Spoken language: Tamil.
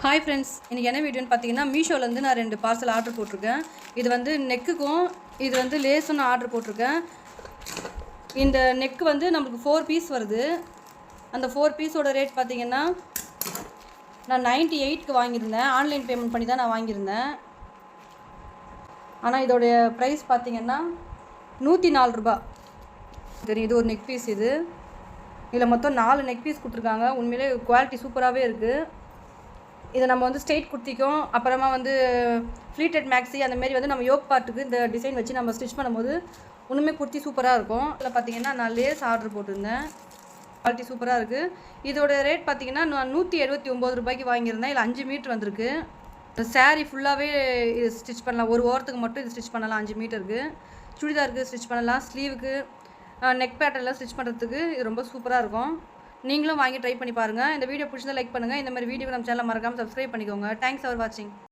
ஹாய் ஃப்ரெண்ட்ஸ், இன்றைக்கி என்ன வீடியோன்னு பார்த்தீங்கன்னா, மீஷோலேருந்து நான் 2 பார்சல் ஆர்டர் போட்டிருக்கேன். இது வந்து நெக்குக்கும் இது வந்து லேஸும் நான் ஆர்டர் போட்டிருக்கேன். இந்த நெக்கு வந்து நம்மளுக்கு 4 பீஸ் வருது. அந்த 4 பீஸோட ரேட் பார்த்தீங்கன்னா, நான் 98க்கு வாங்கியிருந்தேன். ஆன்லைன் பேமெண்ட் பண்ணி தான் நான் வாங்கியிருந்தேன். ஆனால் இதோடைய ப்ரைஸ் பார்த்தீங்கன்னா 104 ரூபா. சரி, இது ஒரு நெக் பீஸ். இதில் மொத்தம் 4 நெக் பீஸ் கொடுத்துருக்காங்க. உண்மையிலே குவாலிட்டி சூப்பராகவே இருக்குது. இதை நம்ம வந்து ஸ்ட்ரெயிட் குர்த்திக்கும் அப்புறமா வந்து ஃப்ளீட்டட் மேக்ஸி அந்த மாதிரி வந்து நம்ம யோக் பார்ட்டுக்கு இந்த டிசைன் வச்சு நம்ம ஸ்டிச் பண்ணும்போது ஒன்றுமே குர்த்தி சூப்பராக இருக்கும். இதில் பார்த்தீங்கன்னா நான் லேஸ் ஆர்டர் போட்டிருந்தேன். குவாலிட்டி சூப்பராக இருக்குது. இதோட ரேட் பார்த்தீங்கன்னா நான் 179 ரூபாய்க்கு வாங்கியிருந்தேன். இதில் 5 மீட்டர் வந்திருக்கு. சாரீ ஃபுல்லாகவே இது ஸ்டிச் பண்ணலாம். ஒரு ஓரத்துக்கு மட்டும் இது ஸ்டிச் பண்ணலாம். 5 மீட்டருக்கு சுடிதாருக்கு ஸ்டிச் பண்ணலாம். ஸ்லீவுக்கு நெக் பேட்டர்லாம் ஸ்டிச் பண்ணுறதுக்கு இது ரொம்ப சூப்பராக இருக்கும். நீங்களும் வாங்கி ட்ரை பண்ணி பாருங்கள். இந்த வீடியோ பிடிச்சதை லைக் பண்ணுங்கள். இந்த மாதிரி வீடியோ நம்ம சேனலை மறக்காமல் சப்ஸ்கிரைப் பண்ணிக்கோங்க. தேங்க்ஸ் ஃபார் வாட்சிங்.